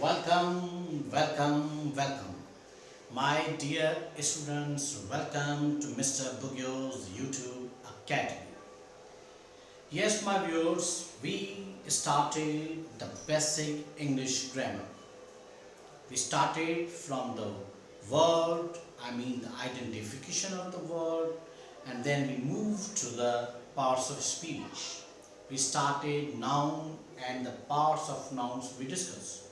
Welcome, welcome, welcome. My dear students, welcome to Mr. Bughio's YouTube Academy. Yes, my viewers, we started the basic English grammar. We started from the word, the identification of the word, and then we moved to the parts of speech. We started noun and the parts of nouns we discussed.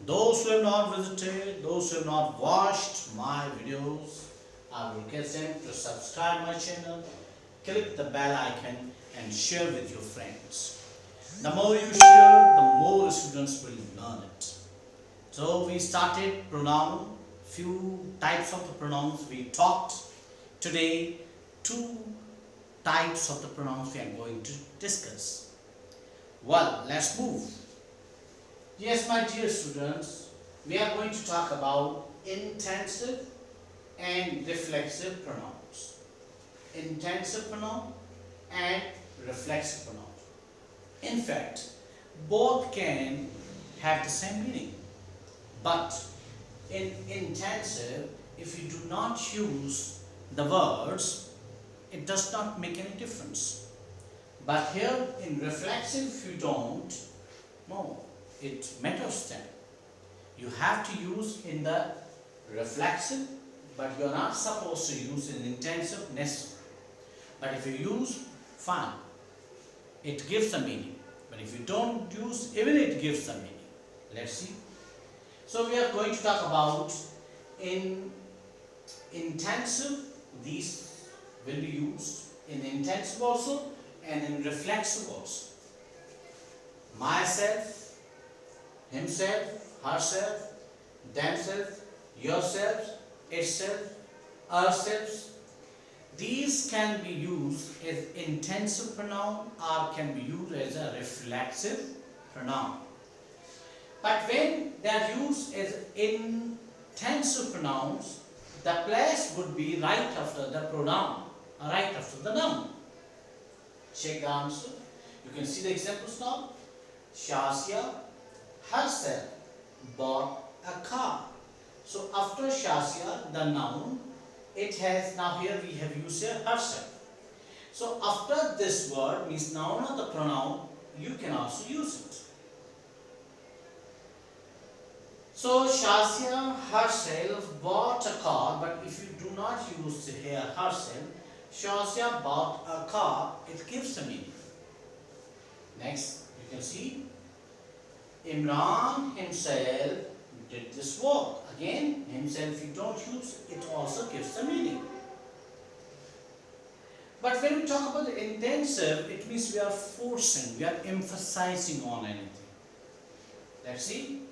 Those who have not visited, those who have not watched my videos, I will request them to subscribe my channel, click the bell icon and share with your friends. The more you share, the more students will learn it. So we started pronoun, few types of the pronouns we talked. Today, two types of the pronouns we are going to discuss. Well, let's move. Yes, my dear students, we are going to talk about intensive and reflexive pronouns. Intensive pronoun and reflexive pronoun. In fact, both can have the same meaning. But in intensive, if you do not use the words, it does not make any difference. But here in reflexive, if you don't, no, it matters then. You have to use in the reflexive, but you are not supposed to use in intensive necessarily. But if you use, fine, it gives a meaning. But if you don't use, even it gives a meaning. Let's see. So we are going to talk about in intensive, these will be used in intensive also and in reflexive also. Myself, himself, herself, themselves, yourselves, itself, ourselves. These can be used as intensive pronoun or can be used as a reflexive pronoun. But when they are used as intensive pronouns, the place would be right after the pronoun, or right after the noun. Check the answer. You can see the examples now. Shazia herself bought a car. So after Shazia, the noun, it has, now here we have used here herself. So after this word means noun or the pronoun, you can also use it. So Shazia herself bought a car, but if you do not use here herself, Shazia bought a car, it gives the meaning. Next, you can see Imran himself did this work. Again, himself you don't use, it also gives the meaning. But when we talk about the intensive, it means we are forcing, we are emphasizing on anything. Let's see.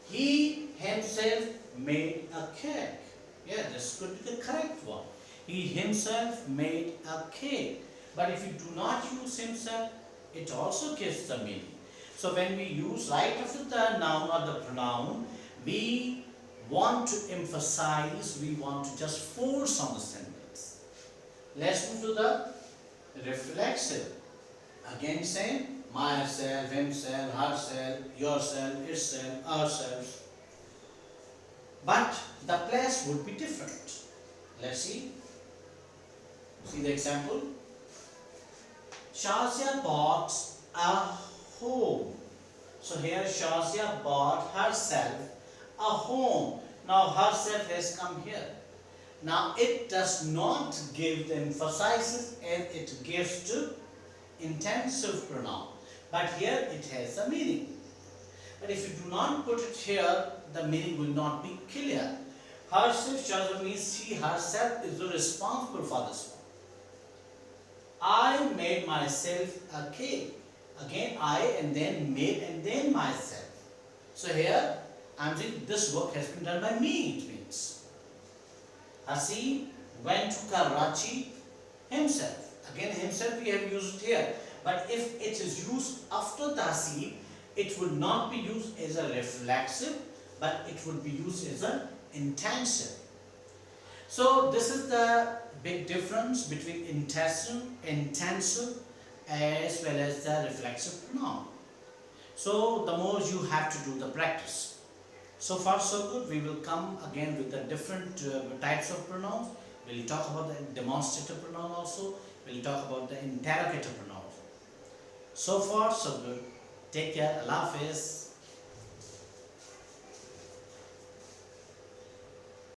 He himself made a cake. Yeah, this could be the correct one. He himself made a cake. But if you do not use himself, it also gives the meaning. So when we use right after the noun or the pronoun, we want to emphasize, we want to just force on the sentence. Let's move to the reflexive. Again same, myself, himself, herself, yourself, itself, ourselves. But the place would be different. Let's see. See the example. Shazia bought a home. So here Shazia bought herself a home. Now herself has come here. Now it does not give the emphasis and it gives to intensive pronoun. But here it has a meaning. But if you do not put it here, the meaning will not be clear. Herself, Shazia means she herself is responsible for this one. I made myself a cake. Again I and then made and then myself. So here I am saying this work has been done by me, it means. Hasim went to Karachi himself. Again himself we have used here. But if it is used after the Hasim, it would not be used as a reflexive, but it would be used as an intensive. So this is the big difference between intensive as well as the reflexive pronoun. So the more you have to do the practice. So far so good. We will come again with the different types of pronouns. We'll talk about the demonstrative pronoun also. We'll talk about the interrogative pronouns. So far so good. Take care. Allah Hafiz.